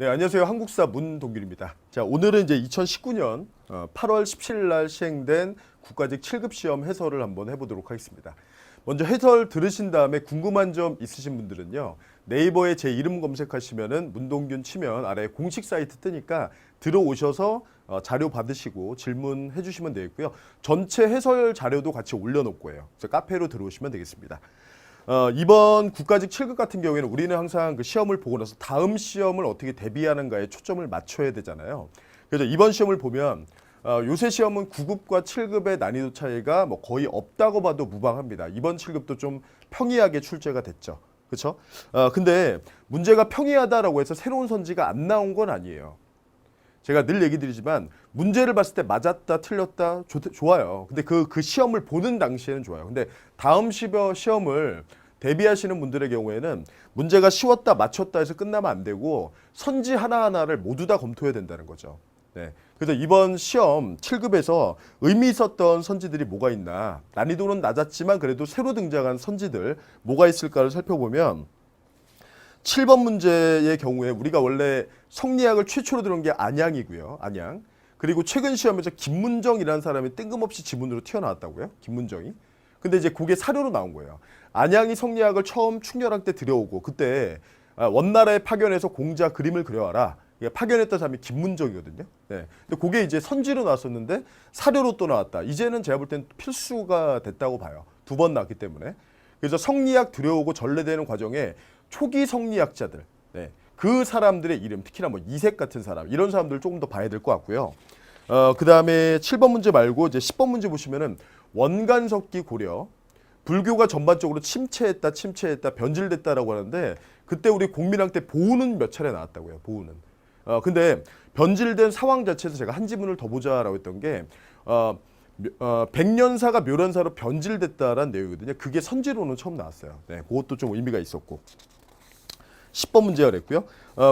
네, 안녕하세요. 한국사 문동길입니다. 자, 오늘은 이제 2019년 8월 17일 날 시행된 국가직 7급 시험 해설을 한번 해보도록 하겠습니다. 먼저 해설 들으신 다음에 궁금한 점 있으신 분들은요. 네이버에 제 이름 검색하시면은 문동균 치면 아래 공식 사이트 뜨니까 들어오셔서 자료 받으시고 질문해 주시면 되겠고요. 전체 해설 자료도 같이 올려놓을 거예요. 그래서 카페로 들어오시면 되겠습니다. 이번 국가직 7급 같은 경우에는 우리는 항상 그 시험을 보고 나서 다음 시험을 어떻게 대비하는가에 초점을 맞춰야 되잖아요. 그래서 이번 시험을 보면 요새 시험은 9급과 7급의 난이도 차이가 뭐 거의 없다고 봐도 무방합니다. 이번 7급도 좀 평이하게 출제가 됐죠. 그렇죠? 근데 문제가 평이하다라고 해서 새로운 선지가 안 나온 건 아니에요. 제가 늘 얘기 드리지만 문제를 봤을 때 맞았다 틀렸다 좋아요. 근데 그 시험을 보는 당시에는 좋아요. 근데 다음 시험을 대비하시는 분들의 경우에는 문제가 쉬웠다 맞췄다 해서 끝나면 안 되고 선지 하나하나를 모두 다 검토해야 된다는 거죠. 네. 그래서 이번 시험 7급에서 의미 있었던 선지들이 뭐가 있나, 난이도는 낮았지만 그래도 새로 등장한 선지들 뭐가 있을까를 살펴보면 7번 문제의 경우에 우리가 원래 성리학을 최초로 들은 게 안양이고요. 안양. 그리고 최근 시험에서 김문정이라는 사람이 뜬금없이 지문으로 튀어나왔다고요. 김문정이. 근데 이제 그게 사료로 나온 거예요. 안양이 성리학을 처음 충렬학 때 들여오고 그때 원나라에 파견해서 공자 그림을 그려와라. 파견했던 사람이 김문정이거든요. 네. 근데 그게 이제 선지로 나왔었는데 사료로 또 나왔다. 이제는 제가 볼 땐 필수가 됐다고 봐요. 2번 나왔기 때문에. 그래서 성리학 들여오고 전래되는 과정에 초기 성리학자들, 네, 그 사람들의 이름, 특히나 뭐 이색 같은 사람, 이런 사람들 조금 더 봐야 될 것 같고요. 그 다음에 7번 문제 말고 이제 10번 문제 보시면은 원간석기 고려, 불교가 전반적으로 침체했다, 변질됐다라고 하는데 그때 우리 공민학 때 보우는 몇 차례 나왔다고요. 보우는. 근데 변질된 상황 자체에서 제가 한 지문을 더 보자라고 했던 게 백년사가 묘련사로 변질됐다라는 내용이거든요. 그게 선지로는 처음 나왔어요. 네, 그것도 좀 의미가 있었고. 10번 문제가 그랬고요.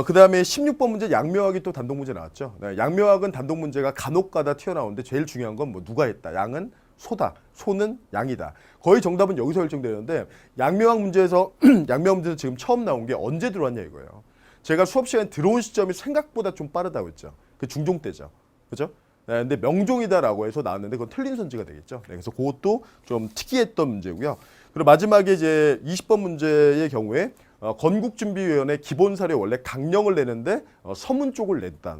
그 다음에 16번 문제 양묘학이 또 단독 문제 나왔죠. 네, 양묘학은 단독 문제가 간혹가다 튀어나오는데 제일 중요한 건 뭐 누가 했다. 양은 소다. 소는 양이다. 거의 정답은 여기서 결정되는데 양묘학 문제에서 양묘학 문제에서 지금 처음 나온 게 언제 들어왔냐 이거예요. 제가 수업 시간에 들어온 시점이 생각보다 좀 빠르다고 했죠. 그 중종 때죠. 그죠? 네, 근데 명종이다라고 해서 나왔는데 그건 틀린 선지가 되겠죠. 네, 그래서 그것도 좀 특이했던 문제고요. 그리고 마지막에 이제 20번 문제의 경우에 건국준비위원회 기본사료 원래 강령을 내는데 서문 쪽을 냈다.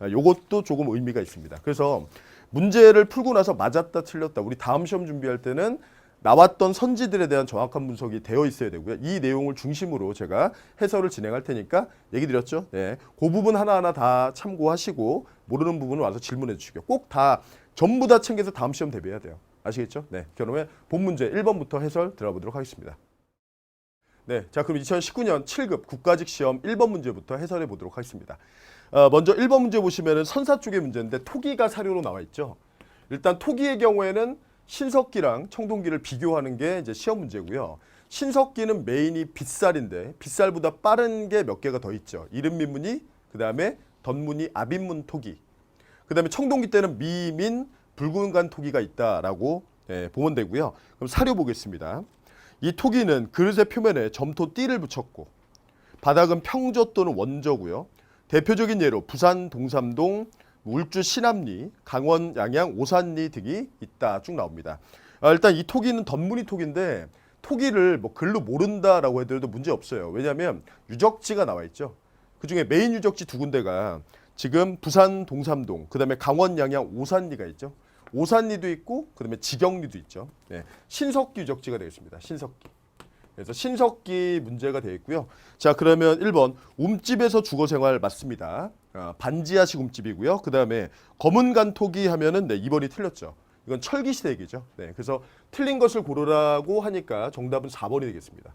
요것도 조금 의미가 있습니다. 그래서 문제를 풀고 나서 맞았다 틀렸다. 우리 다음 시험 준비할 때는 나왔던 선지들에 대한 정확한 분석이 되어 있어야 되고요. 이 내용을 중심으로 제가 해설을 진행할 테니까 얘기 드렸죠. 네, 그 부분 하나하나 다 참고하시고 모르는 부분은 와서 질문해 주시고요. 꼭 다 전부 다 챙겨서 다음 시험 대비해야 돼요. 아시겠죠? 네, 그러면 본 문제 1번부터 해설 들어보도록 하겠습니다. 네, 자 그럼 2019년 7급 국가직 시험 1번 문제부터 해설해 보도록 하겠습니다. 먼저 1번 문제 보시면은 선사 쪽의 문제인데 토기가 사료로 나와 있죠. 일단 토기의 경우에는 신석기랑 청동기를 비교하는 게 이제 시험 문제고요. 신석기는 메인이 빗살인데 빗살보다 빠른 게 몇 개가 더 있죠. 이른민문이, 그 다음에 덧문이 아빈문 토기. 그 다음에 청동기 때는 미민, 붉은간 토기가 있다라고 보면 되고요. 그럼 사료 보겠습니다. 이 토기는 그릇의 표면에 점토 띠를 붙였고 바닥은 평저 또는 원저고요. 대표적인 예로 부산 동삼동, 울주 신암리, 강원 양양 오산리 등이 있다 쭉 나옵니다. 일단 이 토기는 덧무늬 토기인데 토기를 뭐 글로 모른다라고 해도 문제 없어요. 왜냐하면 유적지가 나와 있죠. 그중에 메인 유적지 2군데가 지금 부산 동삼동, 그다음에 강원 양양 오산리가 있죠. 오산리도 있고 그다음에 지경리도 있죠. 네, 신석기 유적지가 되겠습니다. 신석기. 그래서 신석기 문제가 되어 있고요. 자 그러면 1번 움집에서 주거생활 맞습니다. 반지하식 움집이고요. 그 다음에 검은 간토기 하면은 네, 2번이 틀렸죠. 이건 철기시대 얘기죠. 네, 그래서 틀린 것을 고르라고 하니까 정답은 4번이 되겠습니다.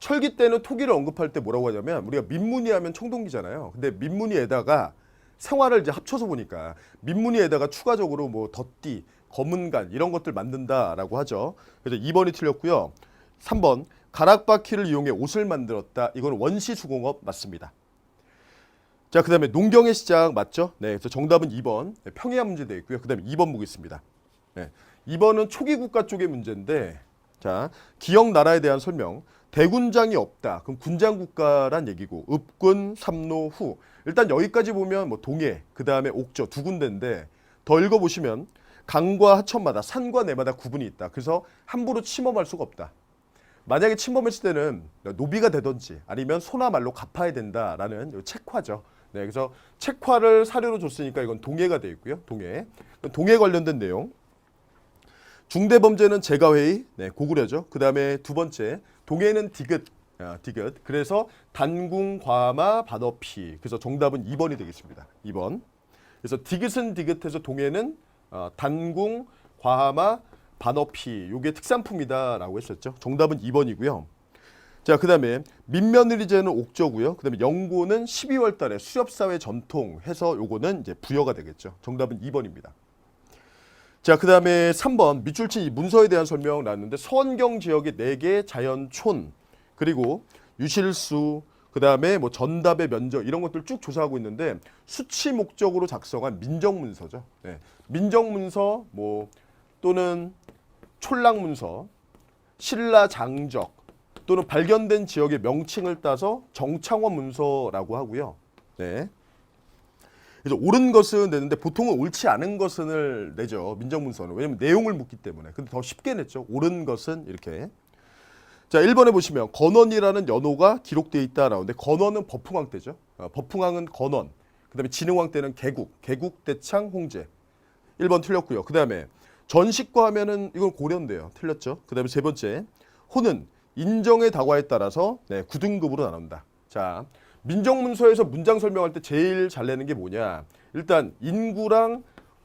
철기 때는 토기를 언급할 때 뭐라고 하냐면 우리가 민문이 하면 청동기잖아요. 근데 민문이에다가 생활을 이제 합쳐서 보니까 민문이에다가 추가적으로 뭐 덧띠, 검은간 이런 것들 만든다라고 하죠. 그래서 2번이 틀렸고요. 3번 가락바퀴를 이용해 옷을 만들었다. 이건 원시수공업 맞습니다. 자, 그 다음에 농경의 시작 맞죠? 네, 그래서 정답은 2번 평해안 문제 되어 있고요. 그 다음에 2번 보겠습니다. 네, 2번은 초기 국가 쪽의 문제인데 자 기억 나라에 대한 설명. 대군장이 없다. 그럼 군장 국가란 얘기고 읍군, 삼노, 후. 일단 여기까지 보면 뭐 동해, 그 다음에 옥저 두 군데인데 더 읽어보시면 강과 하천마다 산과 내마다 구분이 있다. 그래서 함부로 침범할 수가 없다. 만약에 침범했을 때는 노비가 되든지 아니면 소나 말로 갚아야 된다라는 책화죠. 네, 그래서 책화를 사료로 줬으니까 이건 동해가 되어 있고요. 동해. 동해 관련된 내용. 중대 범죄는 재가회의, 네, 고구려죠. 그 다음에 두 번째, 동해는 디귿, 디귿. 그래서 단궁, 과마, 반어피. 그래서 정답은 2번이 되겠습니다. 2번. 그래서 디귿은 디귿해서 동해는 단궁, 과마, 반어피. 요게 특산품이다라고 했었죠. 정답은 2번이고요. 자, 그 다음에 민며느리제는 옥저고요. 그 다음에 영고는 12월 달에 수렵사회 전통 해서 요거는 이제 부여가 되겠죠. 정답은 2번입니다. 자, 그 다음에 3번 밑줄 친 이 문서에 대한 설명 나왔는데 서원경 지역의 4개 자연촌 그리고 유실수 그 다음에 뭐 전답의 면적 이런 것들 쭉 조사하고 있는데 수치 목적으로 작성한 민정문서죠. 네. 민정문서 뭐 또는 촌락문서, 신라장적 또는 발견된 지역의 명칭을 따서 정창원 문서라고 하고요. 네. 그래서 옳은 것은 내는데 보통은 옳지 않은 것은을 내죠. 민정문서는. 왜냐면 내용을 묻기 때문에. 근데 더 쉽게 냈죠. 옳은 것은 이렇게. 자, 1번에 보시면 건원이라는 연호가 기록되어 있다 나오는데 건원은 법흥왕 때죠. 법흥왕은 건원. 그다음에 진흥왕 때는 개국. 개국 대창 홍제. 1번 틀렸고요. 그다음에 전식과 하면은 이건 고려인데요. 틀렸죠. 그다음에 세 번째. 호는 인정의 다과에 따라서 네, 9등급으로 나눈다. 자, 민정문서에서 문장 설명할 때 제일 잘 내는 게 뭐냐? 일단 인구랑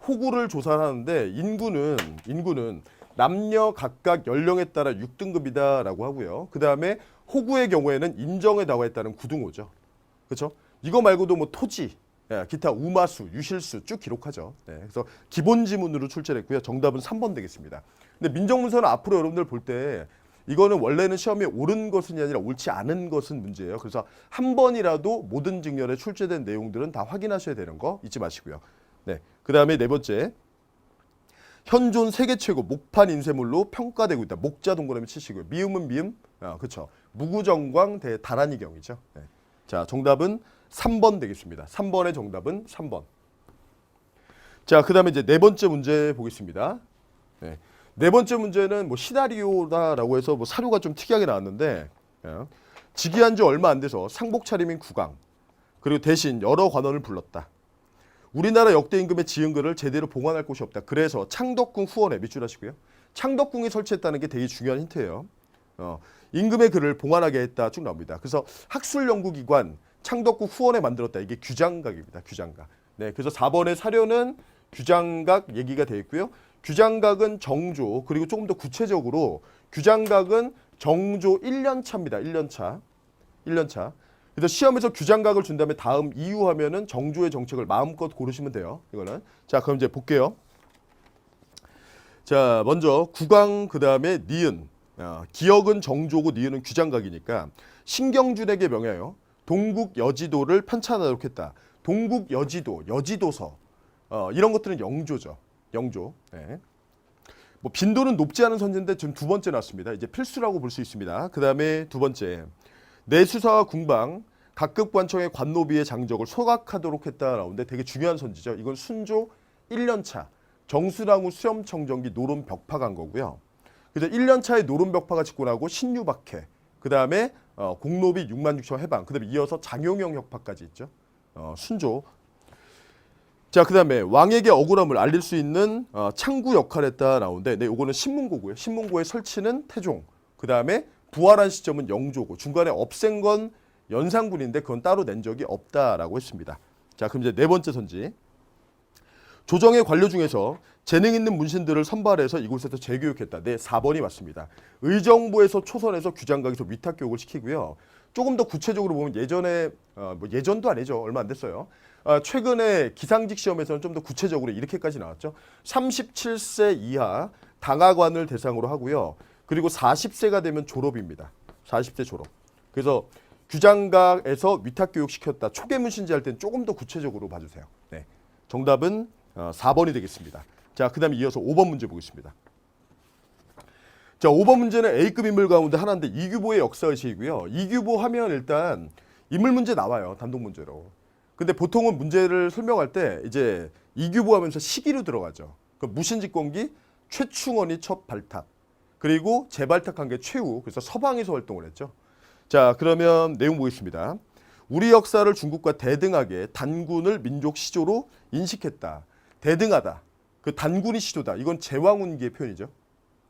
호구를 조사하는데 인구는 남녀 각각 연령에 따라 6등급이다라고 하고요. 그 다음에 호구의 경우에는 인정에 다과에 따른 9등호죠. 그렇죠? 이거 말고도 뭐 토지, 기타 우마수, 유실수 쭉 기록하죠. 네, 그래서 기본 지문으로 출제했고요. 정답은 3번 되겠습니다. 근데 민정문서는 앞으로 여러분들 볼 때 이거는 원래는 시험에 옳은 것은 아니라 옳지 않은 것은 문제예요. 그래서 한 번이라도 모든 직렬에 출제된 내용들은 다 확인하셔야 되는 거 잊지 마시고요. 네, 그 다음에 네 번째. 현존 세계 최고 목판 인쇄물로 평가되고 있다. 목자 동그라미 치시고요. 미음은 미음, 그렇죠. 무구정광 대 다란이경이죠. 네. 자, 정답은 3번 되겠습니다. 3번의 정답은 3번. 자, 그 다음에 이제 네 번째 문제 보겠습니다. 네. 네 번째 문제는 뭐 시나리오다라고 해서 뭐 사료가 좀 특이하게 나왔는데 즉위한 지 얼마 안 돼서 상복 차림인 국왕 그리고 대신 여러 관원을 불렀다. 우리나라 역대 임금의 지은글을 제대로 봉안할 곳이 없다. 그래서 창덕궁 후원에 밑줄 하시고요. 창덕궁이 설치했다는 게 되게 중요한 힌트예요. 임금의 글을 봉안하게 했다 쭉 나옵니다. 그래서 학술연구기관 창덕궁 후원에 만들었다. 이게 규장각입니다. 규장각. 네, 그래서 4번의 사료는 규장각 얘기가 되어 있고요. 규장각은 정조 그리고 조금 더 구체적으로 규장각은 정조 1년 차입니다. 1년 차. 1년 차. 그래서 시험에서 규장각을 준 다음에 다음 이유하면은 정조의 정책을 마음껏 고르시면 돼요. 이거는. 자, 그럼 이제 볼게요. 자, 먼저 국왕 그다음에 니은. 기역은 정조고 니은은 규장각이니까 신경준에게 명하여 동국 여지도를 편찬하도록 했다. 동국 여지도, 여지도서. 이런 것들은 영조죠. 영조. 네. 뭐 빈도는 높지 않은 선지인데 지금 두 번째 나왔습니다. 이제 필수라고 볼 수 있습니다. 그 다음에 두 번째. 내수사와 궁방 각급 관청의 관노비의 장적을 소각하도록 했다 나오는데 되게 중요한 선지죠. 이건 순조 1년 차 정수랑후 수염청정기 노론 벽파 간 거고요. 그래서 1년 차에 노론 벽파가 짓고 나고 신유박해. 그 다음에 공노비 6만 6천 해방. 그 다음에 이어서 장용영 혁파까지 있죠. 순조. 자, 그 다음에 왕에게 억울함을 알릴 수 있는 창구 역할을 했다 나오는데 네, 요거는 신문고고요. 신문고의 설치는 태종. 그 다음에 부활한 시점은 영조고 중간에 없앤 건 연산군인데 그건 따로 낸 적이 없다라고 했습니다. 자, 그럼 이제 네 번째 선지. 조정의 관료 중에서 재능 있는 문신들을 선발해서 이곳에서 재교육했다. 네, 4번이 맞습니다. 의정부에서 초선에서 규장각에서 위탁교육을 시키고요. 조금 더 구체적으로 보면 예전에 뭐 예전도 아니죠. 얼마 안 됐어요. 최근에 기상직 시험에서는 좀 더 구체적으로 이렇게까지 나왔죠. 37세 이하 당하관을 대상으로 하고요. 그리고 40세가 되면 졸업입니다. 40세 졸업. 그래서 규장각에서 위탁교육 시켰다. 초계문신제 할 때는 조금 더 구체적으로 봐주세요. 네, 정답은 4번이 되겠습니다. 자, 그 다음에 이어서 5번 문제 보겠습니다. 자, 5번 문제는 A급 인물 가운데 하나인데 이규보의 역사의식이고요. 이규보 하면 일단 인물 문제 나와요. 단독 문제로. 근데 보통은 문제를 설명할 때 이제 이규보 하면서 시기로 들어가죠. 그 무신직공기 최충원이 첫 발탁. 그리고 재발탁한 게 최후. 그래서 서방에서 활동을 했죠. 자, 그러면 내용 보겠습니다. 우리 역사를 중국과 대등하게 단군을 민족 시조로 인식했다. 대등하다. 그 단군이 시조다. 이건 제왕운기의 표현이죠.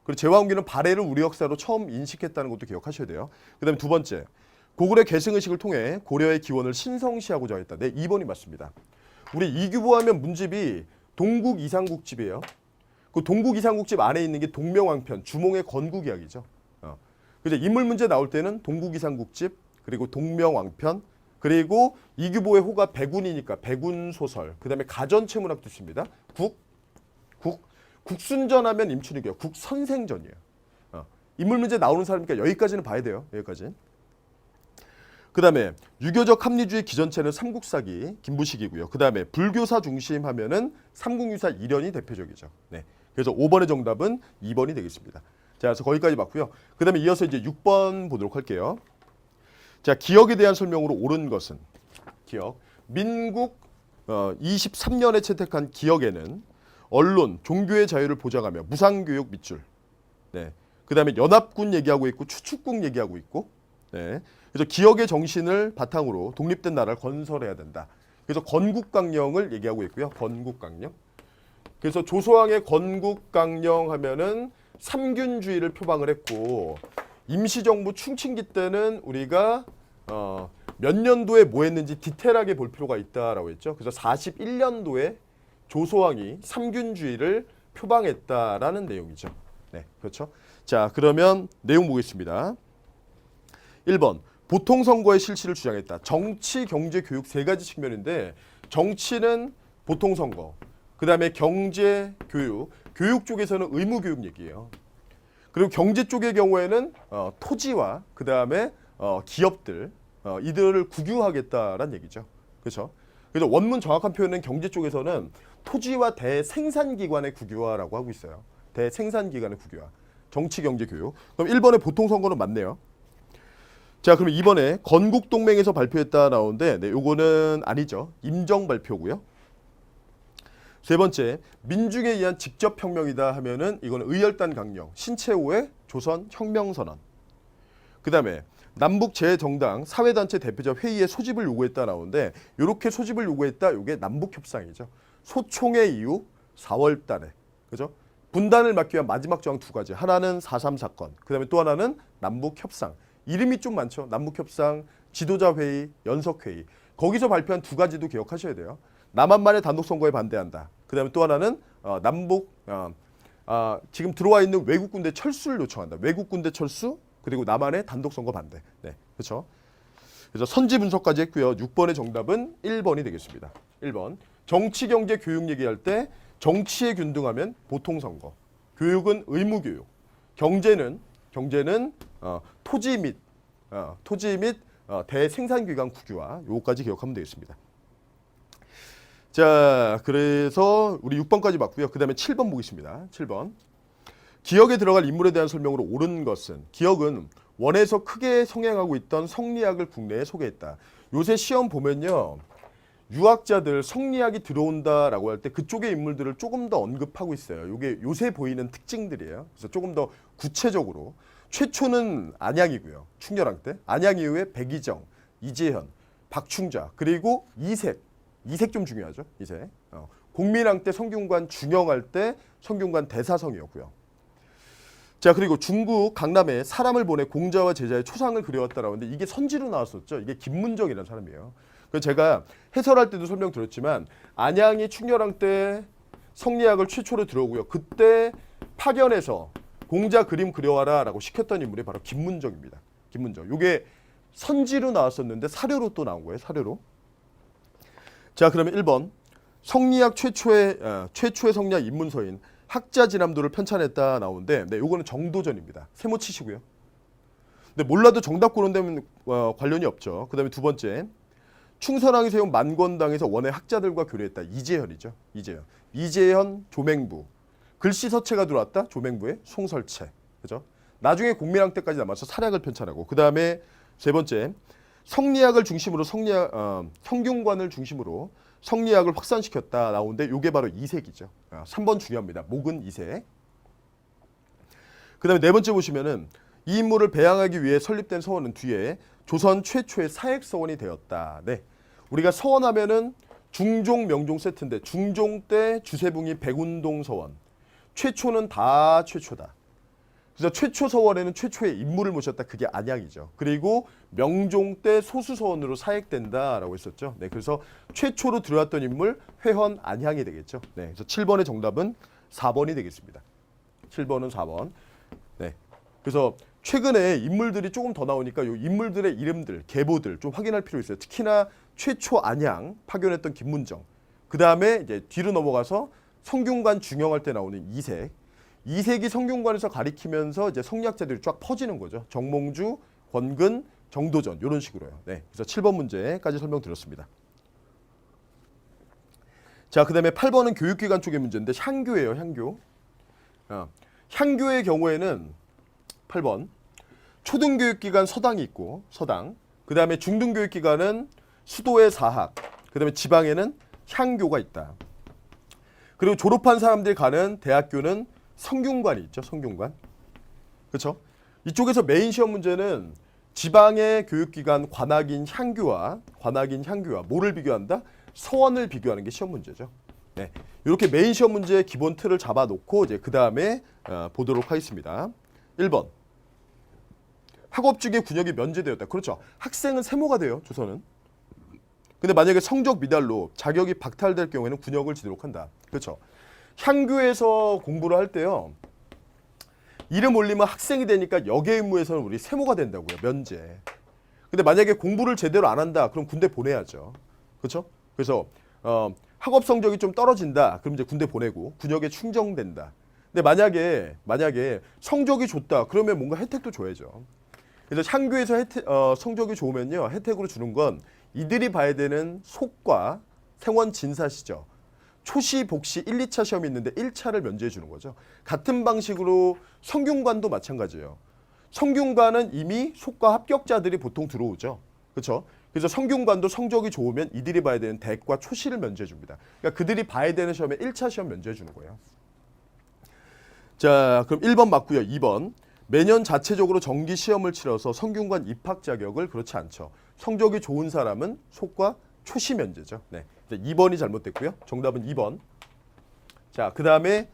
그리고 제왕운기는 발해를 우리 역사로 처음 인식했다는 것도 기억하셔야 돼요. 그다음에 두 번째, 고구려 계승의식을 통해 고려의 기원을 신성시하고자 했다. 네, 2번이 맞습니다. 우리 이규보 하면 문집이 동국 이상국집이에요. 그 동국 이상국집 안에 있는 게 동명왕편, 주몽의 건국 이야기죠. 그래서 인물 문제 나올 때는 동국 이상국집, 그리고 동명왕편, 그리고 이규보의 호가 백운이니까 백운 소설, 그다음에 가전체문학도 있습니다. 국순전하면 임춘이고요. 국선생전이에요. 인물 문제 나오는 사람이니까 여기까지는 봐야 돼요. 여기까지. 그다음에 유교적 합리주의 기전체는 삼국사기 김부식이고요. 그다음에 불교사 중심 하면은 삼국유사 일연이 대표적이죠. 네. 그래서 5번의 정답은 2번이 되겠습니다. 자, 그래서 거기까지 봤고요. 그다음에 이어서 이제 6번 보도록 할게요. 자, 기억에 대한 설명으로 옳은 것은 기억. 민국 23년에 채택한 기억에는 언론, 종교의 자유를 보장하며 무상교육 밑줄. 네. 그다음에 연합군 얘기하고 있고 추축국 얘기하고 있고. 네. 그래서 기억의 정신을 바탕으로 독립된 나라를 건설해야 된다. 그래서 건국강령을 얘기하고 있고요. 건국강령. 그래서 조소왕의 건국강령 하면은 삼균주의를 표방을 했고 임시정부 충칭기 때는 우리가 몇 년도에 뭐 했는지 디테일하게 볼 필요가 있다라고 했죠. 그래서 41년도에 조소왕이 삼균주의를 표방했다라는 내용이죠. 네, 그렇죠. 자, 그러면 내용 보겠습니다. 1번. 보통선거의 실시를 주장했다. 정치, 경제, 교육 세 가지 측면인데 정치는 보통선거, 그 다음에 경제, 교육 쪽에서는 의무교육 얘기예요. 그리고 경제 쪽의 경우에는 토지와 그 다음에 기업들 이들을 국유하겠다라는 얘기죠. 그렇죠? 그래서 원문 정확한 표현은 경제 쪽에서는 토지와 대생산기관의 국유화라고 하고 있어요. 대생산기관의 국유화. 정치, 경제, 교육. 그럼 1번의 보통선거는 맞네요. 자, 그럼 2번에 건국동맹에서 발표했다 나오는데 네, 요거는 아니죠. 임정 발표고요. 세 번째, 민중에 의한 직접혁명이다 하면은 이거는 의열단 강령, 신채호의 조선혁명선언. 그 다음에 남북 제 정당 사회단체 대표자 회의에 소집을 요구했다 나오는데 이렇게 소집을 요구했다, 이게 남북협상이죠. 소총의 이후 4월 달에. 그죠? 분단을 막기 위한 마지막 조항 두 가지. 하나는 4.3 사건, 그 다음에 또 하나는 남북협상. 이름이 좀 많죠. 남북협상, 지도자회의, 연석회의. 거기서 발표한 두 가지도 기억하셔야 돼요. 남한만의 단독선거에 반대한다. 그 다음에 또 하나는 지금 들어와 있는 외국군대 철수를 요청한다. 외국군대 철수, 그리고 남한의 단독선거 반대. 네, 그렇죠. 그래서 선지 분석까지 했고요. 6번의 정답은 1번이 되겠습니다. 1번. 정치, 경제, 교육 얘기할 때 정치에 균등하면 보통선거, 교육은 의무교육, 경제는 토지 및 대생산기관 국유화, 요거까지 기억하면 되겠습니다. 자, 그래서 우리 6번까지 봤고요. 그 다음에 7번 보겠습니다. 7번. 기억에 들어갈 인물에 대한 설명으로 옳은 것은 기억은 원에서 크게 성행하고 있던 성리학을 국내에 소개했다. 요새 시험 보면요. 유학자들 성리학이 들어온다라고 할 때 그쪽의 인물들을 조금 더 언급하고 있어요. 이게 요새 보이는 특징들이에요. 그래서 조금 더 구체적으로 최초는 안양이고요. 충렬왕 때. 안양 이후에 백이정, 이재현, 박충자, 그리고 이색 좀 중요하죠. 이색. 공민왕 때 성균관 중영할 때 성균관 대사성이었고요. 자, 그리고 중국 강남에 사람을 보내 공자와 제자의 초상을 그려왔다라고 하는데 이게 선지로 나왔었죠. 이게 김문정이라는 사람이에요. 그래서 제가 해설할 때도 설명드렸지만 안양이 충렬왕 때 성리학을 최초로 들어오고요. 그때 파견해서 공자 그림 그려와라라고 시켰던 인물이 바로 김문정입니다. 김문정. 이게 선지로 나왔었는데 사료로 또 나온 거예요. 사료로. 자, 그러면 1번. 성리학 최초의 성리학 입문서인 학자지남도를 편찬했다 나오는데 네, 요거는 정도전입니다. 세모 치시고요. 근데 몰라도 정답 고른다면 관련이 없죠. 그 다음에 두 번째. 충선왕이 세운 만권당에서 원의 학자들과 교류했다. 이재현이죠. 이재현 조맹부. 글씨 서체가 들어왔다. 조맹부의 송설체. 그죠? 나중에 공민왕 때까지 남아서 사략을 편찬하고 그 다음에 세 번째 성리학을 중심으로 성균관을 중심으로 성리학을 확산시켰다 나오는데 이게 바로 이색이죠. 3번 중요합니다. 목은 이색. 그 다음에 네 번째 보시면은 이 인물을 배양하기 위해 설립된 서원은 뒤에 조선 최초의 사액서원이 되었다. 네, 우리가 서원하면은 중종 명종 세트인데 중종 때 주세붕이 백운동 서원 최초는 다 최초다. 그래서 최초 서원에는 최초의 인물을 모셨다. 그게 안양이죠. 그리고 명종 때 소수 서원으로 사액된다라고 했었죠. 네, 그래서 최초로 들어왔던 인물 회헌 안향이 되겠죠. 네, 그래서 7번의 정답은 4번이 되겠습니다. 7번은 4번. 네, 그래서 최근에 인물들이 조금 더 나오니까 이 인물들의 이름들, 계보들 좀 확인할 필요 있어요. 특히나 최초 안양 파견했던 김문정. 그 다음에 이제 뒤로 넘어가서 성균관 중영할 때 나오는 이색. 이색이 성균관에서 가리키면서 이제 성리학자들이 쫙 퍼지는 거죠. 정몽주, 권근, 정도전 이런 식으로요. 네, 그래서 7번 문제까지 설명드렸습니다. 자, 그 다음에 8번은 교육기관 쪽의 문제인데 향교예요. 향교. 향교의 경우에는 8번 초등교육기관 서당이 있고 서당. 그 다음에 중등교육기관은 수도의 사학. 그 다음에 지방에는 향교가 있다. 그리고 졸업한 사람들이 가는 대학교는 성균관이 있죠. 성균관. 그렇죠? 이쪽에서 메인 시험 문제는 지방의 교육기관 관악인 향교와 뭐를 비교한다? 서원을 비교하는 게 시험 문제죠. 네, 이렇게 메인 시험 문제의 기본 틀을 잡아놓고 이제 그 다음에 보도록 하겠습니다. 1번. 학업중에 군역이 면제되었다. 그렇죠. 학생은 세모가 돼요. 조선은. 근데 만약에 성적 미달로 자격이 박탈될 경우에는 군역을 지도록 한다. 그렇죠. 향교에서 공부를 할 때요. 이름 올리면 학생이 되니까 역의 의무에서는 우리 세모가 된다고요. 면제. 근데 만약에 공부를 제대로 안 한다. 그럼 군대 보내야죠. 그렇죠? 그래서 학업 성적이 좀 떨어진다. 그럼 이제 군대 보내고 군역에 충정된다. 근데 만약에 성적이 좋다. 그러면 뭔가 혜택도 줘야죠. 그래서 향교에서 성적이 좋으면요. 혜택으로 주는 건 이들이 봐야 되는 속과 생원 진사시죠. 초시, 복시 1, 2차 시험이 있는데 1차를 면제해 주는 거죠. 같은 방식으로 성균관도 마찬가지예요. 성균관은 이미 속과 합격자들이 보통 들어오죠. 그렇죠? 그래서 성균관도 성적이 좋으면 이들이 봐야 되는 대과 초시를 면제해 줍니다. 그러니까 그들이 봐야 되는 시험에 1차 시험 면제해 주는 거예요. 자, 그럼 1번 맞고요. 2번. 매년 자체적으로 정기 시험을 치러서 성균관 입학 자격을 그렇지 않죠. 성적이 좋은 사람은 속과 초시 면제죠. 네. 2번이 잘못됐고요. 정답은 2번. 자, 그 다음에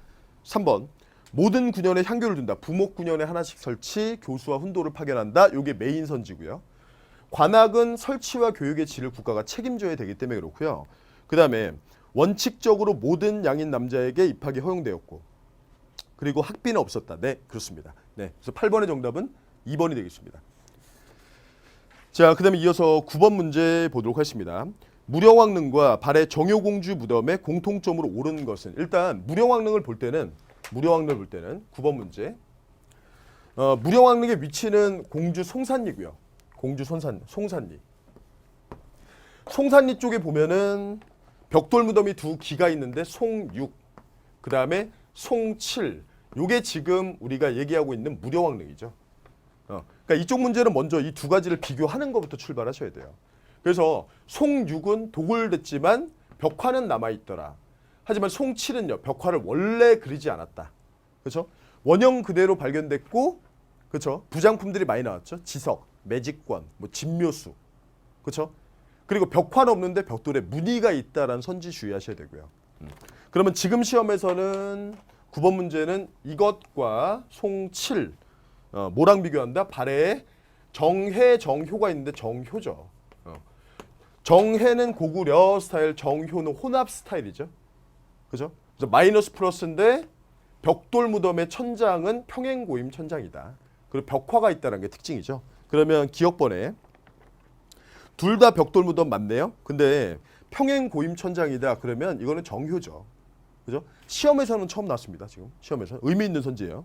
3번. 모든 군현에 향교를 둔다. 부목 군현에 하나씩 설치, 교수와 훈도를 파견한다. 이게 메인 선지고요. 관악은 설치와 교육의 질을 국가가 책임져야 되기 때문에 그렇고요. 그 다음에 원칙적으로 모든 양인 남자에게 입학이 허용되었고 그리고 학비는 없었다. 네, 그렇습니다. 네, 그래서 8번의 정답은 2번이 되겠습니다. 자, 그 다음에 이어서 9번 문제 보도록 하겠습니다. 무령왕릉과 발해 정효공주 무덤의 공통점으로 옳은 것은 일단 무령왕릉을 볼 때는 9번 문제 무령왕릉의 위치는 공주 송산리고요. 공주 송산리. 송산리 쪽에 보면은 벽돌 무덤이 두 기가 있는데 송6 그 다음에 송7 요게 지금 우리가 얘기하고 있는 무령왕릉이죠. 그러니까 이쪽 문제는 먼저 이 두 가지를 비교하는 것부터 출발하셔야 돼요. 그래서 송6은 도굴됐지만 벽화는 남아있더라. 하지만 송7은요. 벽화를 원래 그리지 않았다. 그렇죠? 원형 그대로 발견됐고 그렇죠? 부장품들이 많이 나왔죠. 지석, 매직권, 뭐 진묘수. 그렇죠? 그리고 벽화는 없는데 벽돌에 무늬가 있다라는 선지 주의하셔야 되고요. 그러면 지금 시험에서는 9번 문제는 이것과 송7 뭐랑 비교한다? 발해에 정해, 정효가 있는데 정효죠. 정해는 고구려 스타일, 정효는 혼합 스타일이죠. 그죠? 그래서 마이너스 플러스인데 벽돌 무덤의 천장은 평행고임 천장이다. 그리고 벽화가 있다는 게 특징이죠. 그러면 기억번에 둘 다 벽돌 무덤 맞네요. 근데 평행고임 천장이다. 그러면 이거는 정효죠. 그죠? 시험에서는 처음 나왔습니다. 지금 시험에서 의미 있는 선지예요.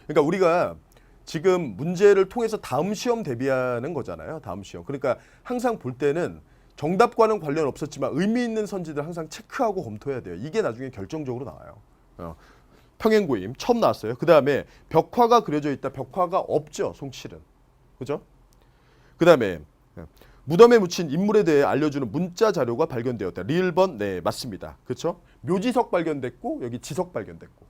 그러니까 우리가 지금 문제를 통해서 다음 시험 대비하는 거잖아요. 다음 시험. 그러니까 항상 볼 때는 정답과는 관련 없었지만 의미 있는 선지들 항상 체크하고 검토해야 돼요. 이게 나중에 결정적으로 나와요. 평행고임 처음 나왔어요. 그 다음에 벽화가 그려져 있다. 벽화가 없죠. 송칠은. 그죠? 그 다음에 무덤에 묻힌 인물에 대해 알려주는 문자 자료가 발견되었다. 리을번 네 맞습니다. 그렇죠? 묘지석 발견됐고 여기 지석 발견됐고.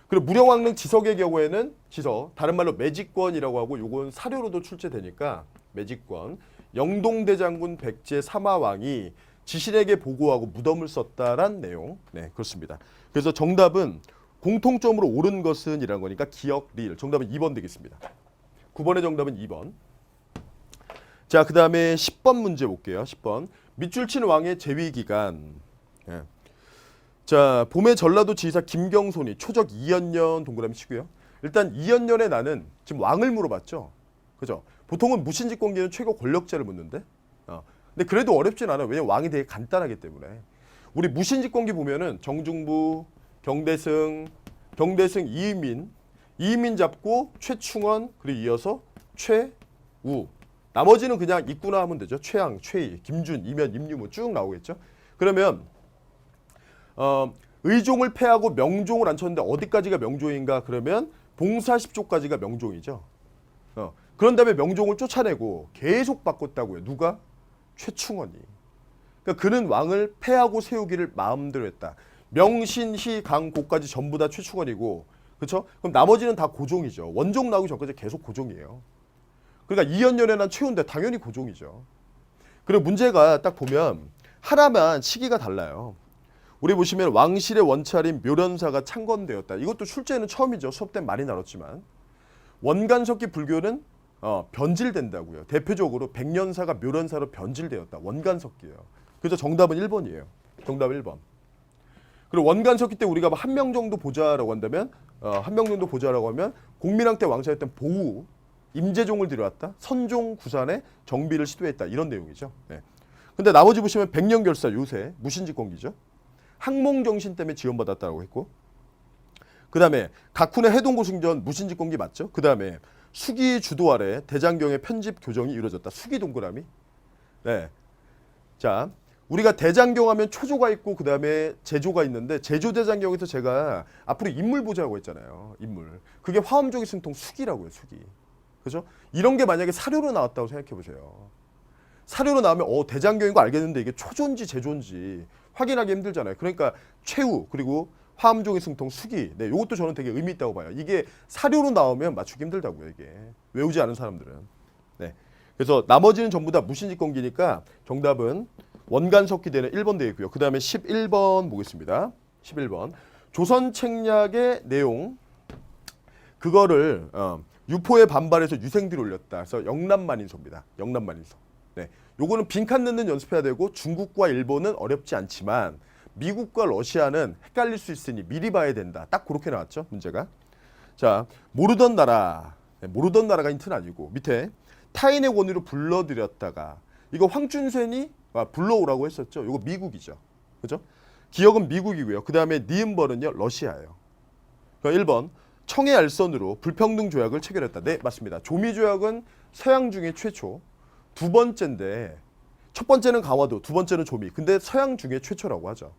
그리고 무령왕릉 지석의 경우에는 지석 다른 말로 매직권이라고 하고 요건 사료로도 출제되니까 매직권 영동대장군 백제 사마왕이 지신에게 보고하고 무덤을 썼다란 내용. 네 그렇습니다. 그래서 정답은 공통점으로 옳은 것은 이란 거니까 기억 리을. 정답은 2번 되겠습니다. 9번의 정답은 2번. 자, 그 다음에 10번 문제 볼게요. 10번. 밑줄 친 왕의 재위 기간. 예. 자, 봄의 전라도 지사 김경손이 초적 2연년 동그라미 치고요. 일단 2연년에 나는 지금 왕을 물어봤죠. 그죠? 보통은 무신직공기는 최고 권력자를 묻는데. 근데 그래도 어렵진 않아요. 왜냐면 왕이 되게 간단하기 때문에. 우리 무신직공기 보면은 정중부, 경대승 이인민 잡고 최충원 그리고 이어서 최우. 나머지는 그냥 있구나 하면 되죠. 최양, 최희, 김준, 이면, 임유무 쭉 나오겠죠. 그러면 의종을 패하고 명종을 앉혔는데 어디까지가 명종인가? 그러면 봉사 10조까지가 명종이죠. 그런 다음에 명종을 쫓아내고 계속 바꿨다고요. 누가? 최충원이. 그러니까 그는 왕을 패하고 세우기를 마음대로 했다. 명신, 희, 강, 고까지 전부 다 최충원이고 그렇죠? 그럼 나머지는 다 고종이죠. 원종 나오기 전까지 계속 고종이에요. 그러니까 2연년에 난 최후인데 당연히 고종이죠. 그리고 문제가 딱 보면 하나만 시기가 달라요. 우리 보시면 왕실의 원찰인 묘련사가 창건되었다. 이것도 출제는 처음이죠. 수업 때 많이 나눴지만. 원간석기 불교는 변질된다고요. 대표적으로 백년사가 묘련사로 변질되었다. 원간석기예요. 그래서 정답은 1번이에요. 정답 1번. 그리고 원간석기 때 우리가 한 명 정도 보자라고 한다면 공민왕 때 왕자였던 보우 임재종을 들여왔다. 선종 구산에 정비를 시도했다. 이런 내용이죠. 네. 근데 나머지 보시면 백년결사 요새 무신직공기죠. 항몽정신 때문에 지원받았다고 했고 그 다음에 각훈의 해동고승전 무신직공기 맞죠? 그 다음에 수기 주도 아래 대장경의 편집 교정이 이루어졌다. 수기 동그라미. 네. 자, 우리가 대장경 하면 초조가 있고 그 다음에 제조가 있는데 제조대장경에서 제가 앞으로 인물 보자고 했잖아요. 인물. 그게 화엄종의 승통 수기라고요. 수기. 그죠? 이런 게 만약에 사료로 나왔다고 생각해 보세요. 사료로 나오면 대장경인 거 알겠는데 이게 초조인지 제조인지 확인하기 힘들잖아요. 그러니까 최후 그리고 화엄종의 승통 수기. 네, 이것도 저는 되게 의미 있다고 봐요. 이게 사료로 나오면 맞추기 힘들다고요. 이게 외우지 않은 사람들은. 네. 그래서 나머지는 전부 다 무신직공기니까 정답은 원간석기 되는 1번 되겠고요. 그 다음에 11번 보겠습니다. 11번 조선 책략의 내용 그거를 유포에 반발해서 유생들이 올렸다. 그래서 영남만인소입니다. 영남만인소. 네, 요거는 빈칸 넣는 연습해야 되고 중국과 일본은 어렵지 않지만 미국과 러시아는 헷갈릴 수 있으니 미리 봐야 된다. 딱 그렇게 나왔죠. 문제가. 자, 모르던 나라. 네, 모르던 나라가 힌트는 아니고 밑에 타인의 권위로 불러들였다가 이거 황춘센이 불러오라고 했었죠. 이거 미국이죠. 그죠? 기억은 미국이고요. 그 다음에 니은벌은요. 러시아예요. 그러니까 1번 청해 알선으로 불평등 조약을 체결했다. 네, 맞습니다. 조미 조약은 서양 중에 최초. 두 번째인데 첫 번째는 강화도, 두 번째는 조미. 근데 서양 중에 최초라고 하죠.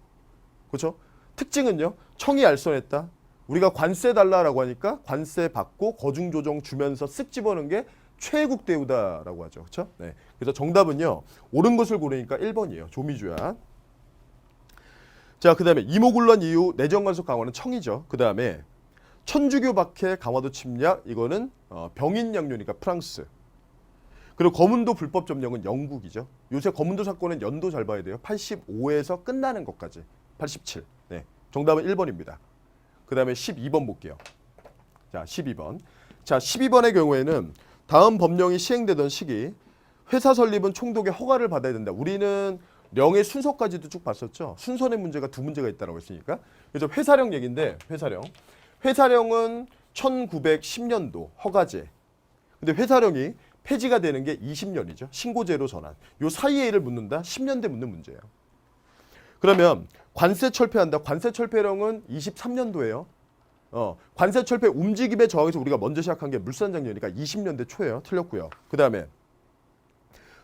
그렇죠? 특징은요. 청해 알선했다. 우리가 관세 달라라고 하니까 관세 받고 거중 조정 주면서 쓱 집어넣은 게 최애국 대우다라고 하죠. 그렇죠? 네. 그래서 정답은요. 옳은 것을 고르니까 1번이에요. 조미 조약. 자, 그다음에 이모군란 이후 내정관석 강화는 청이죠. 그다음에 천주교 박해 강화도 침략 이거는 병인양요니까 프랑스. 그리고 거문도 불법 점령은 영국이죠. 요새 거문도 사건은 연도 잘 봐야 돼요. 85에서 끝나는 것까지. 87. 네. 정답은 1번입니다. 그다음에 12번 볼게요. 자, 12번. 자, 12번의 경우에는 다음 법령이 시행되던 시기 회사 설립은 총독의 허가를 받아야 된다. 우리는 령의 순서까지도 쭉 봤었죠. 순서의 문제가 두 문제가 있다고 했으니까. 그래서 회사령 얘기인데 회사령은 1910년도 허가제. 근데 회사령이 폐지가 되는 게 20년이죠. 신고제로 전환. 요 사이에 일을 묻는다. 10년대 묻는 문제예요. 그러면 관세 철폐한다. 관세 철폐령은 23년도예요. 관세 철폐 움직임의 저항에서 우리가 먼저 시작한 게 물산장려니까 20년대 초예요. 틀렸고요. 그다음에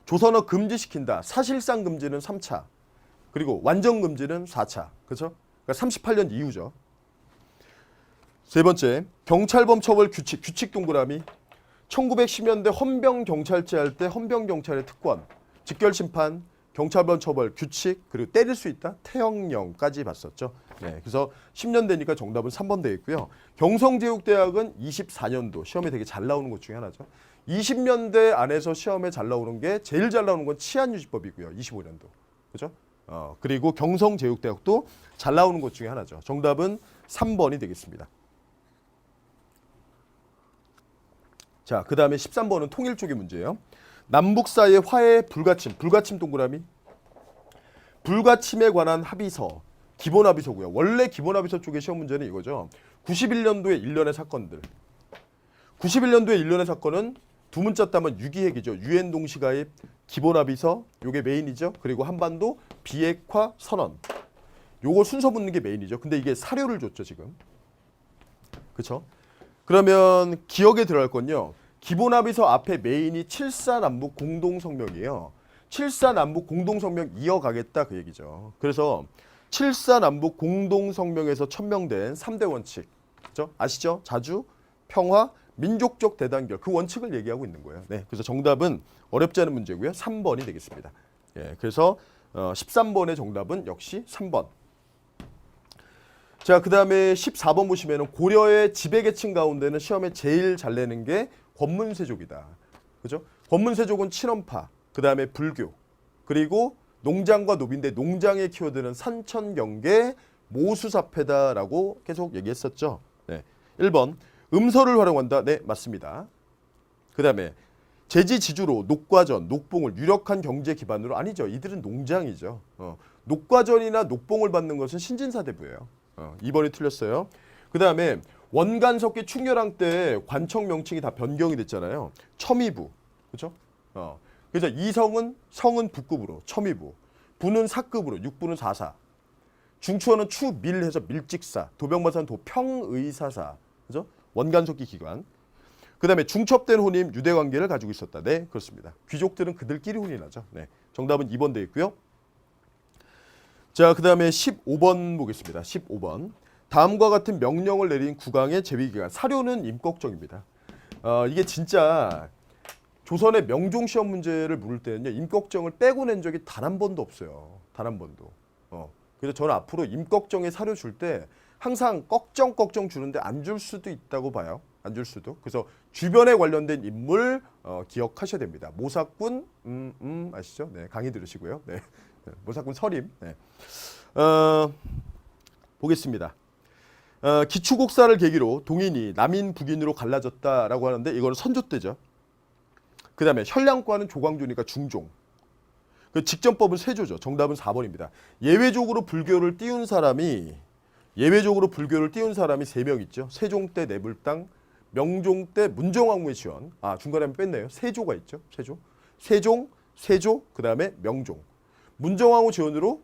조선어 금지시킨다. 사실상 금지는 3차. 그리고 완전 금지는 4차. 그렇죠? 그러니까 38년 이후죠. 세 번째, 경찰범 처벌 규칙 동그라미. 1910년대 헌병경찰제 할 때 헌병경찰의 특권, 직결심판, 경찰범 처벌 규칙, 그리고 때릴 수 있다, 태형령까지 봤었죠. 네, 그래서 10년 되니까 정답은 3번 되겠고요. 경성제육대학은 24년도 시험에 되게 잘 나오는 것 중에 하나죠. 20년대 안에서 시험에 잘 나오는 게 제일 잘 나오는 건 치안유지법이고요. 25년도. 그죠? 그리고 경성제육대학도 잘 나오는 것 중에 하나죠. 정답은 3번이 되겠습니다. 자, 그 다음에 13번은 통일 쪽의 문제예요. 남북 사이의 화해 불가침 동그라미. 불가침에 관한 합의서, 기본 합의서고요. 원래 기본 합의서 쪽의 시험 문제는 이거죠. 91년도의 일련의 사건들. 91년도의 일련의 사건은 두 문자 따면 유기핵이죠. 유엔 동시가입, 기본 합의서, 요게 메인이죠. 그리고 한반도 비핵화 선언. 요거 순서 붙는 게 메인이죠. 근데 이게 사료를 줬죠, 지금. 그렇죠? 그러면 기억에 들어갈 건요. 기본 합의서 앞에 메인이 7.4 남북 공동성명이에요. 7.4 남북 공동성명 이어가겠다 그 얘기죠. 그래서 7.4 남북 공동성명에서 천명된 3대 원칙. 그죠? 아시죠? 자주, 평화, 민족적 대단결. 그 원칙을 얘기하고 있는 거예요. 네, 그래서 정답은 어렵지 않은 문제고요. 3번이 되겠습니다. 예, 그래서 13번의 정답은 역시 3번. 자, 그 다음에 14번 보시면 고려의 지배계층 가운데는 시험에 제일 잘 내는 게 권문세족이다. 그죠? 권문세족은 친원파, 그 다음에 불교, 그리고 농장과 노비인데 농장에 키워드는 산천경계 모수사패다라고 계속 얘기했었죠. 네. 1번 음서를 활용한다. 네, 맞습니다. 그 다음에 제지지주로 녹과전, 녹봉을 유력한 경제 기반으로 아니죠. 이들은 농장이죠. 녹과전이나 녹봉을 받는 것은 신진사대부예요. 2번이 틀렸어요. 그 다음에 원간석기 충렬왕 때 관청 명칭이 다 변경이 됐잖아요. 첨의부, 그렇죠? 그래서 이성은 성은 부급으로 첨의부, 부는 사급으로 육부는 사사, 중추어는 추밀해서 밀직사, 도병마사는 도평의사사, 그죠? 원간석기 기관. 그 다음에 중첩된 혼임 유대관계를 가지고 있었다. 네, 그렇습니다. 귀족들은 그들끼리 혼인하죠. 네, 정답은 2번 되겠고요. 자, 그 다음에 15번 보겠습니다. 15번. 다음과 같은 명령을 내린 국왕의 재위기간. 사료는 임꺽정입니다. 이게 진짜 조선의 명종 시험 문제를 물을 때는요. 임꺽정을 빼고 낸 적이 단 한 번도 없어요. 단 한 번도. 그래서 저는 앞으로 임꺽정에 사료 줄 때 항상 꺽정 주는데 안 줄 수도 있다고 봐요. 안 줄 수도. 그래서 주변에 관련된 인물 기억하셔야 됩니다. 모사꾼 아시죠? 네, 강의 들으시고요. 네. 모사꾼 서림. 네. 보겠습니다. 기축곡사를 계기로 동인이 남인 북인으로 갈라졌다라고 하는데 이거는 선조 때죠. 그 다음에 혈량과는 조광조니까 중종. 그 직전법은 세조죠. 정답은 4번입니다. 예외적으로 불교를 띄운 사람이 3명 있죠. 세종 때 내불당, 명종 때 문정왕후의 지원. 중간에 한번 뺐네요. 세조가 있죠. 세종, 그 다음에 명종. 문정왕후 지원으로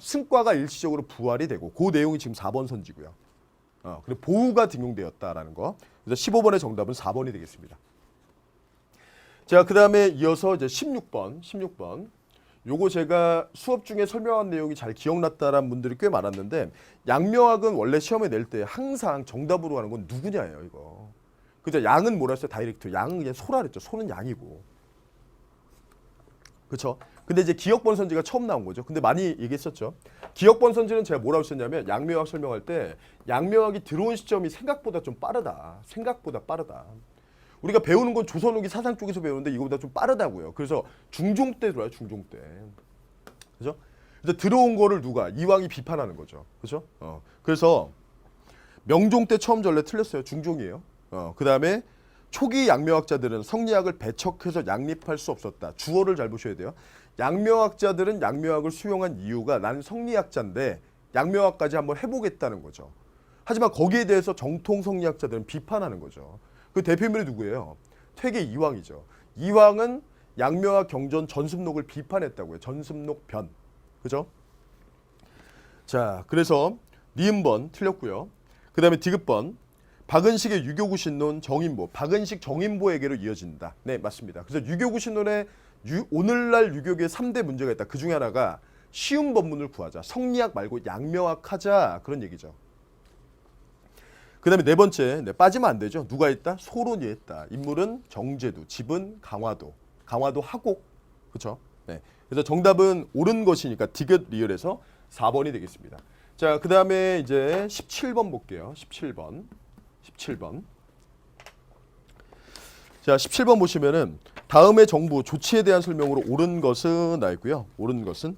승과가 일시적으로 부활이 되고 그 내용이 지금 4번 선지고요. 그리고 보우가 등용되었다라는 거. 그래서 15번의 정답은 4번이 되겠습니다. 자, 그 다음에 이어서 이제 16번. 요거 제가 수업 중에 설명한 내용이 잘 기억났다라는 분들이 꽤 많았는데 양명학은 원래 시험에 낼 때 항상 정답으로 하는 건 누구냐예요, 이거. 그죠? 양은 뭐라 했어요? 다이렉트. 양은 그냥 소라 그랬죠. 소는 양이고. 그렇죠? 근데 이제 기억번 선지가 처음 나온 거죠. 근데 많이 얘기했었죠. 기억번 선지는 제가 뭐라고 했었냐면 양명학 설명할 때 양명학이 들어온 시점이 생각보다 좀 빠르다. 우리가 배우는 건 조선 후기 사상 쪽에서 배우는데 이거보다 좀 빠르다고요. 그래서 중종 때 들어와요. 중종 때. 그죠? 그래서 들어온 거를 누가? 이왕이 비판하는 거죠. 그죠? 그래서 명종 때 처음 전례 틀렸어요. 중종이에요. 그 다음에 초기 양명학자들은 성리학을 배척해서 양립할 수 없었다. 주어를 잘 보셔야 돼요. 양명학자들은 양명학을 수용한 이유가 나는 성리학자인데 양명학까지 한번 해보겠다는 거죠. 하지만 거기에 대해서 정통 성리학자들은 비판하는 거죠. 그 대표인물이 누구예요? 퇴계 이황이죠. 이황은 양명학 경전 전습록을 비판했다고요. 전습록 변. 그죠? 자, 그래서 니은번 틀렸고요. 그 다음에 디귿번. 박은식의 유교구 신론 정인보. 박은식 정인보에게로 이어진다. 네, 맞습니다. 그래서 유교구 신론에 오늘날 유교계에 3대 문제가 있다. 그 중에 하나가 쉬운 법문을 구하자. 성리학 말고 양명학 하자. 그런 얘기죠. 그다음에 네 번째, 네, 빠지면 안 되죠. 누가 있다? 소론이 있다. 인물은 정제도, 집은 강화도, 강화도 하곡, 그렇죠? 네. 그래서 정답은 옳은 것이니까 디귿 리을에서 4번이 되겠습니다. 자, 그다음에 이제 17번 볼게요. 17번. 자, 17번 보시면은 다음의 정부 조치에 대한 설명으로 옳은 것은 나 있고요. 옳은 것은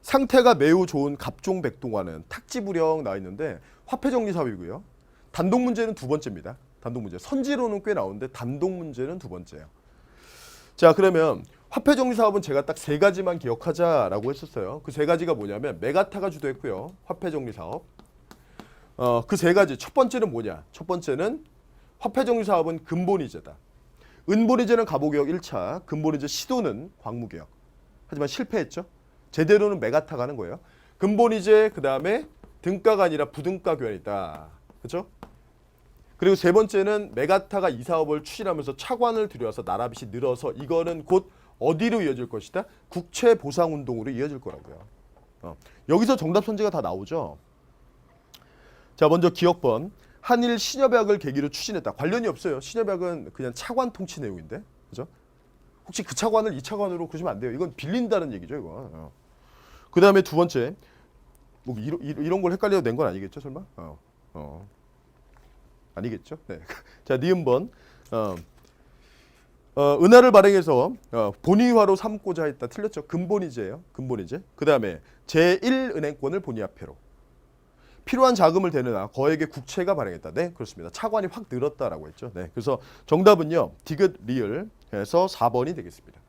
상태가 매우 좋은 갑종백동화는 탁지부령 나와 있는데 화폐정리사업이고요. 단독 문제는 두 번째입니다. 단독 문제. 선지로는 꽤 나오는데 단독 문제는 두 번째예요. 자, 그러면 화폐정리사업은 제가 딱 세 가지만 기억하자라고 했었어요. 그 세 가지가 뭐냐면 메가타가 주도했고요. 화폐정리사업. 그 세 가지. 첫 번째는 뭐냐? 첫 번째는 화폐정리사업은 근본이제다. 은본이제는 가보개혁 1차, 근본이제 시도는 광무개혁. 하지만 실패했죠. 제대로는 메가타 가는 거예요. 근본이제 그다음에 등가가 아니라 부등가 교환이다. 그렇죠? 그리고 세 번째는 메가타가 이 사업을 추진하면서 차관을 들여와서 나라빚이 늘어서 이거는 곧 어디로 이어질 것이다? 국채 보상 운동으로 이어질 거라고요. 여기서 정답 선지가 다 나오죠. 자, 먼저 기억번. 한일 신협약을 계기로 추진했다. 관련이 없어요. 신협약은 그냥 차관 통치 내용인데. 그죠? 혹시 그 차관을 이 차관으로 그러시면 안 돼요. 이건 빌린다는 얘기죠, 이거. 그다음에 두 번째. 뭐 이런 걸 헷갈려도 낸 건 아니겠죠, 설마? 아니겠죠? 네. 자, 니은번. 은하를 발행해서 본위화로 삼고자 했다. 틀렸죠? 근본이제예요. 근본이제. 그다음에 제1은행권을 본위화폐로. 필요한 자금을 대느나 거액의 국채가 발행했다. 네, 그렇습니다. 차관이 확 늘었다라고 했죠. 네, 그래서 정답은요. 디귿 리을에서 4번이 되겠습니다.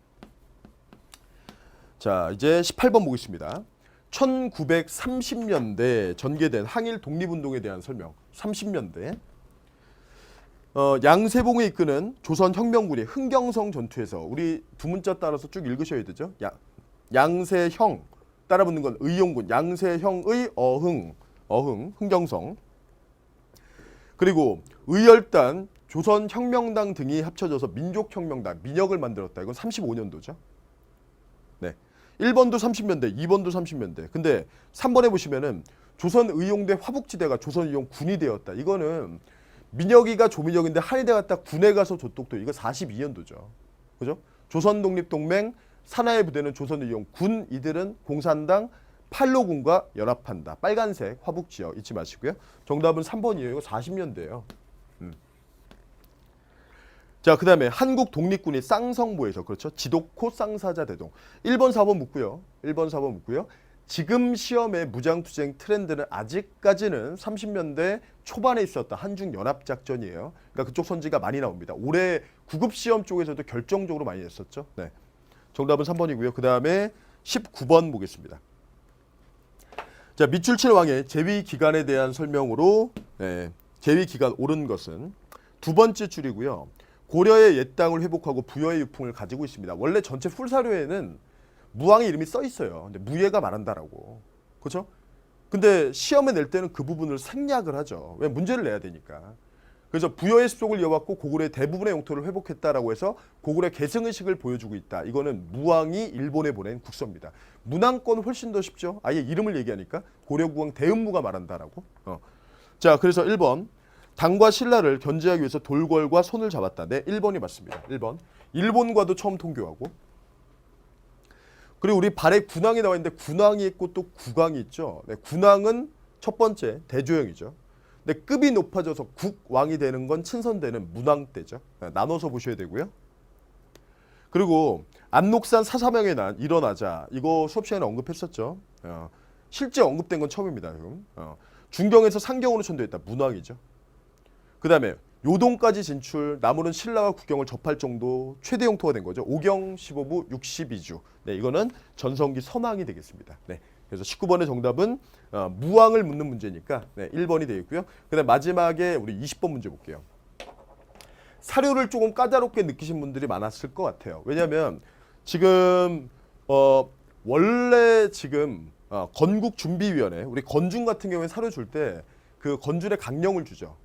자, 이제 18번 보겠습니다. 1930년대 전개된 항일 독립운동에 대한 설명. 30년대. 양세봉이 이끄는 조선혁명군이 흥경성 전투에서 우리 두 문자 따라서 쭉 읽으셔야 되죠. 양세형 따라붙는 건 의용군. 양세형의 흥경성. 그리고 의열단, 조선혁명당 등이 합쳐져서 민족혁명당, 민혁을 만들었다. 이건 35년도죠. 네. 1번도 30년대, 2번도 30년대. 근데 3번에 보시면은 조선의용대 화북지대가 조선의용군이 되었다. 이거는 민혁이가 조민혁인데 한의대 갔다 군에 가서 조독도 이거 42년도죠. 그죠? 조선독립동맹 산하의 부대는 조선의용군, 이들은 공산당 팔로군과 연합한다. 빨간색 화북지역 잊지 마시고요. 정답은 3번이에요. 이거 40년대예요. 자, 그다음에 한국 독립군이 쌍성보에서 그렇죠. 지독호 쌍사자 대동. 1번 4번 묻고요. 1번 4번 묻고요. 지금 시험의 무장투쟁 트렌드는 아직까지는 30년대 초반에 있었던 한중연합작전이에요. 그러니까 그쪽 선지가 많이 나옵니다. 올해 구급시험 쪽에서도 결정적으로 많이 냈었죠. 네. 정답은 3번이고요. 그 다음에 19번 보겠습니다. 자, 밑줄7 왕의 재위 기간에 대한 설명으로 재위 기간 옳은 것은 두 번째 줄이고요. 고려의 옛 땅을 회복하고 부여의 유풍을 가지고 있습니다. 원래 전체 풀사료에는 무왕의 이름이 써 있어요. 근데 무예가 말한다라고. 그렇죠? 근데 시험에 낼 때는 그 부분을 생략을 하죠. 왜? 문제를 내야 되니까. 그래서 부여의 습속을 이어받고 고구려의 대부분의 영토를 회복했다라고 해서 고구려 계승의식을 보여주고 있다. 이거는 무왕이 일본에 보낸 국서입니다. 문왕권은 훨씬 더 쉽죠. 아예 이름을 얘기하니까 고려국왕 대음무가 말한다라고. 자, 그래서 1번. 당과 신라를 견제하기 위해서 돌궐과 손을 잡았다. 네, 1번이 맞습니다. 1번. 일본과도 처음 통교하고. 그리고 우리 발에 군왕이 나와 있는데 군왕이 있고 또 국왕이 있죠. 네, 군왕은 첫 번째 대조영이죠. 근데 급이 높아져서 국왕이 되는 건 친선되는 문왕 때죠. 네, 나눠서 보셔야 되고요. 그리고 안록산 사사명의 난 일어나자. 이거 수업 시간에 언급했었죠. 실제 언급된 건 처음입니다. 지금. 중경에서 상경으로 천도했다. 문왕이죠. 그 다음에 요동까지 진출, 나무는 신라와 국경을 접할 정도 최대 영토가 된 거죠. 오경 15부 62주. 네, 이거는 전성기 선왕이 되겠습니다. 네, 그래서 19번의 정답은 무왕을 묻는 문제니까 1번이 되겠고요. 그 다음 마지막에 우리 20번 문제 볼게요. 사료를 조금 까다롭게 느끼신 분들이 많았을 것 같아요. 왜냐하면 지금 원래 지금 건국준비위원회, 우리 건준 같은 경우에 사료 줄 때 그 건준에 강령을 주죠.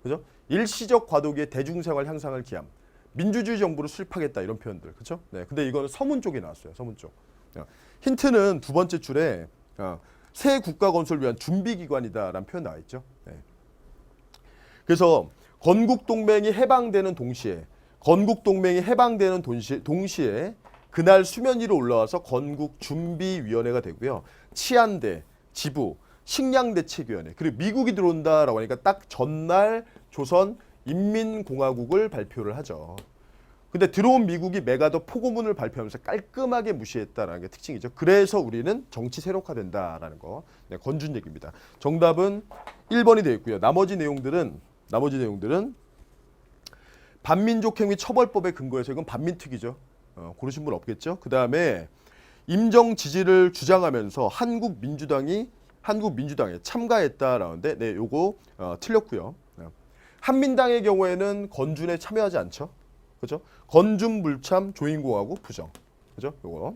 그죠? 일시적 과도기의 대중생활 향상을 기함. 민주주의 정부를 수립하겠다 이런 표현들. 그렇죠? 네. 근데 이거는 서문 쪽에 나왔어요. 서문 쪽. 힌트는 두 번째 줄에 새 국가 건설을 위한 준비 기관이다라는 표현 나와 있죠. 네. 그래서 건국동맹이 해방되는 동시에 동시에 그날 수면 위로 올라와서 건국준비위원회가 되고요. 치안대, 지부, 식량대책위원회 그리고 미국이 들어온다라고 하니까 딱 전날 조선 인민공화국을 발표를 하죠. 근데 들어온 미국이 메가더 포고문을 발표하면서 깔끔하게 무시했다라는 게 특징이죠. 그래서 우리는 정치 세력화된다라는 거. 네, 건준 얘기입니다. 정답은 1번이 되어 있고요. 나머지 내용들은 반민족행위 처벌법에 근거해서 이건 반민특위죠. 고르신 분 없겠죠. 그 다음에 임정 지지를 주장하면서 한국민주당에 참가했다라는데 네, 요거 틀렸고요. 한민당의 경우에는 건준에 참여하지 않죠. 그죠? 건준 불참 조인공하고 부정. 그죠? 요거.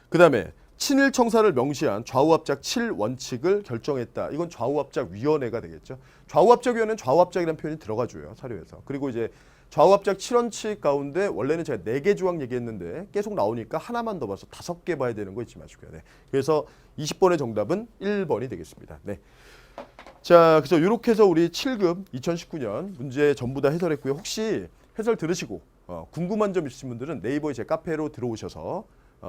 그다음에 친일 청사를 명시한 좌우합작 7원칙을 결정했다. 이건 좌우합작 위원회가 되겠죠. 좌우합작 위원회는 좌우합작이라는 표현이 들어가줘요. 사료에서. 그리고 이제 좌우합작 7원칙 가운데 원래는 제가 4개 조항 얘기했는데 계속 나오니까 하나만 더 봐서 5개 봐야 되는 거 잊지 마시고요. 네. 그래서 20번의 정답은 1번이 되겠습니다. 네. 자, 그래서 이렇게 해서 우리 7급 2019년 문제 전부 다 해설했고요. 혹시 해설 들으시고 궁금한 점 있으신 분들은 네이버에 제 카페로 들어오셔서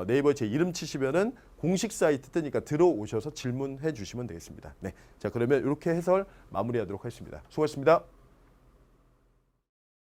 네이버에 제 이름 치시면은 공식 사이트 뜨니까 들어오셔서 질문해 주시면 되겠습니다. 네, 자 그러면 이렇게 해설 마무리하도록 하겠습니다. 수고하셨습니다.